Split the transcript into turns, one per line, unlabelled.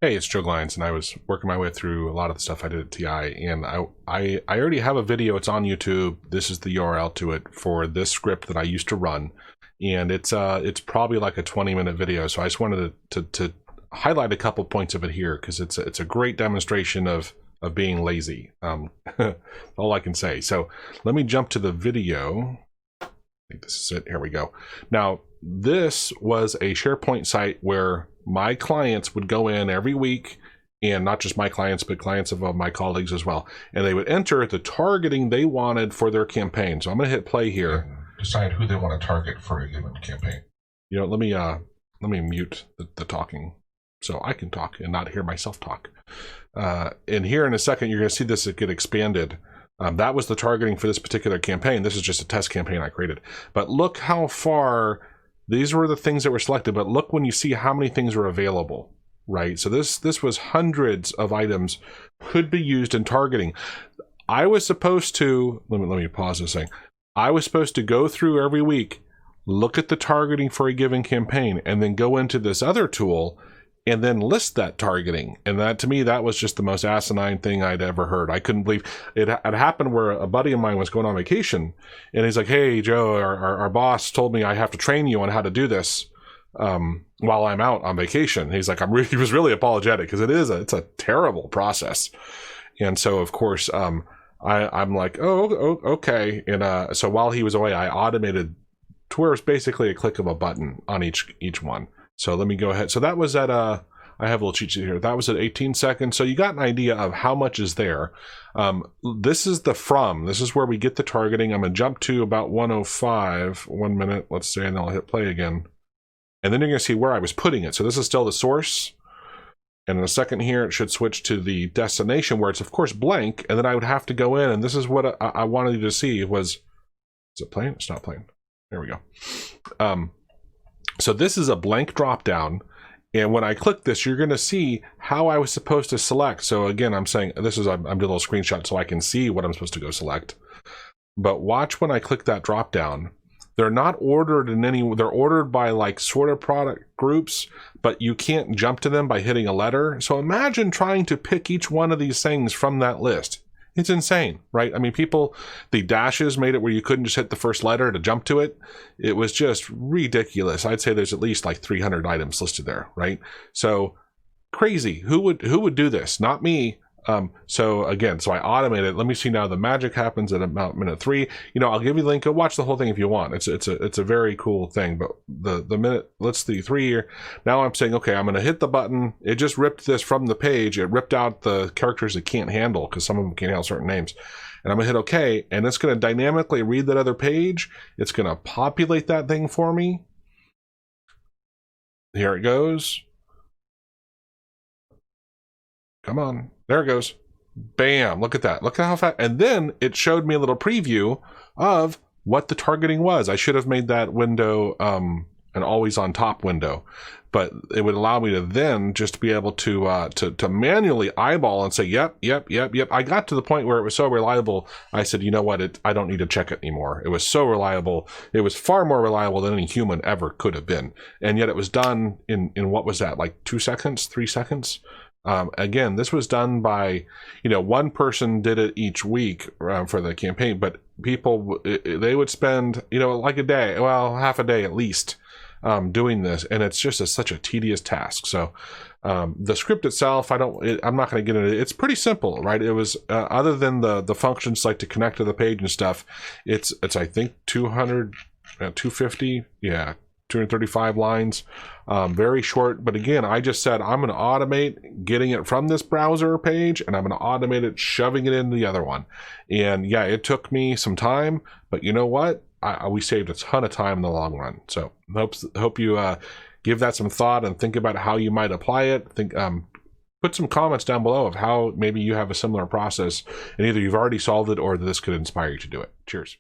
Hey, it's Joe Glines, and I was working my way through a lot of the stuff I did at TI, and I already have a video. It's on YouTube. This is the URL to it for this script that I used to run, and it's probably like a 20-minute video. So I just wanted to highlight a couple points of it here because it's a great demonstration of being lazy. All I can say. So let me jump to the video. I think this is it. Here we go. Now, this was a SharePoint site where my clients would go in every week, and not just my clients, but clients of my colleagues as well. And they would enter the targeting they wanted for their campaign. So I'm going to hit play here.
And decide who they want to target for a given campaign.
You know, let me mute the talking so I can talk and not hear myself talk. And here in a second, you're going to see this get expanded. That was the targeting for this particular campaign. This is just a test campaign I created. But look how far. These were the things that were selected, but look when you see how many things are available, right? So this was hundreds of items could be used in targeting. I was supposed to, let me pause this thing. I was supposed to go through every week, look at the targeting for a given campaign, and then go into this other tool and then list that targeting. And that, to me, that was just the most asinine thing I'd ever heard. I couldn't believe it had happened where a buddy of mine was going on vacation, and he's like, "Hey, Joe, our boss told me I have to train you on how to do this while I'm out on vacation." He's like, he was really apologetic because it's a terrible process. And so, of course, I'm like, oh, okay. And so while he was away, I automated to where it's basically a click of a button on each one. So let me go ahead. So that was at I have a little cheat sheet here. That was at 18 seconds. So you got an idea of how much is there. This is this is where we get the targeting. I'm gonna jump to about 105, 1 minute, let's say, and then I'll hit play again. And then you're gonna see where I was putting it. So this is still the source. And in a second here, it should switch to the destination where it's of course blank. And then I would have to go in, and this is what I wanted you to see was, is it playing? It's not playing. There we go. So this is a blank drop down, and when I click this, you're going to see how I was supposed to select. So again, I'm saying this is I'm doing a little screenshot so I can see what I'm supposed to go select. But watch when I click that drop down. They're not ordered in any. They're ordered by like sort of product groups, but you can't jump to them by hitting a letter. So imagine trying to pick each one of these things from that list. It's insane, right? I mean, the dashes made it where you couldn't just hit the first letter to jump to it. It was just ridiculous. I'd say there's at least like 300 items listed there, right? So crazy. Who would do this? Not me. So again, so I automated it. Let me see now. The magic happens at about minute 3. You know, I'll give you the link. Go watch the whole thing if you want. It's a very cool thing. But the minute, let's see, 3 here. Now I'm saying, okay, I'm going to hit the button. It just ripped this from the page. It ripped out the characters it can't handle because some of them can't handle certain names. And I'm going to hit OK, and it's going to dynamically read that other page. It's going to populate that thing for me. Here it goes. Come on. There it goes. Bam. Look at that. Look at how fast. And then it showed me a little preview of what the targeting was. I should have made that window an always on top window, but it would allow me to then just be able to manually eyeball and say, yep. I got to the point where it was so reliable. I said, you know what? I don't need to check it anymore. It was so reliable. It was far more reliable than any human ever could have been. And yet it was done in what was that? Like 2 seconds, 3 seconds? Again, this was done by, one person did it each week for the campaign, but people, they would spend, like a day, well, half a day at least, doing this. And it's just such a tedious task. So the script itself, I'm not going to get into it. It's pretty simple, right? It was, other than the functions like to connect to the page and stuff, it's I think 250, yeah. 235 lines, very short. But again, I just said I'm going to automate getting it from this browser page, and I'm going to automate it shoving it into the other one. And yeah, it took me some time, but you know what? We saved a ton of time in the long run. So hope you give that some thought and think about how you might apply it. Put some comments down below of how maybe you have a similar process, and either you've already solved it or this could inspire you to do it. Cheers.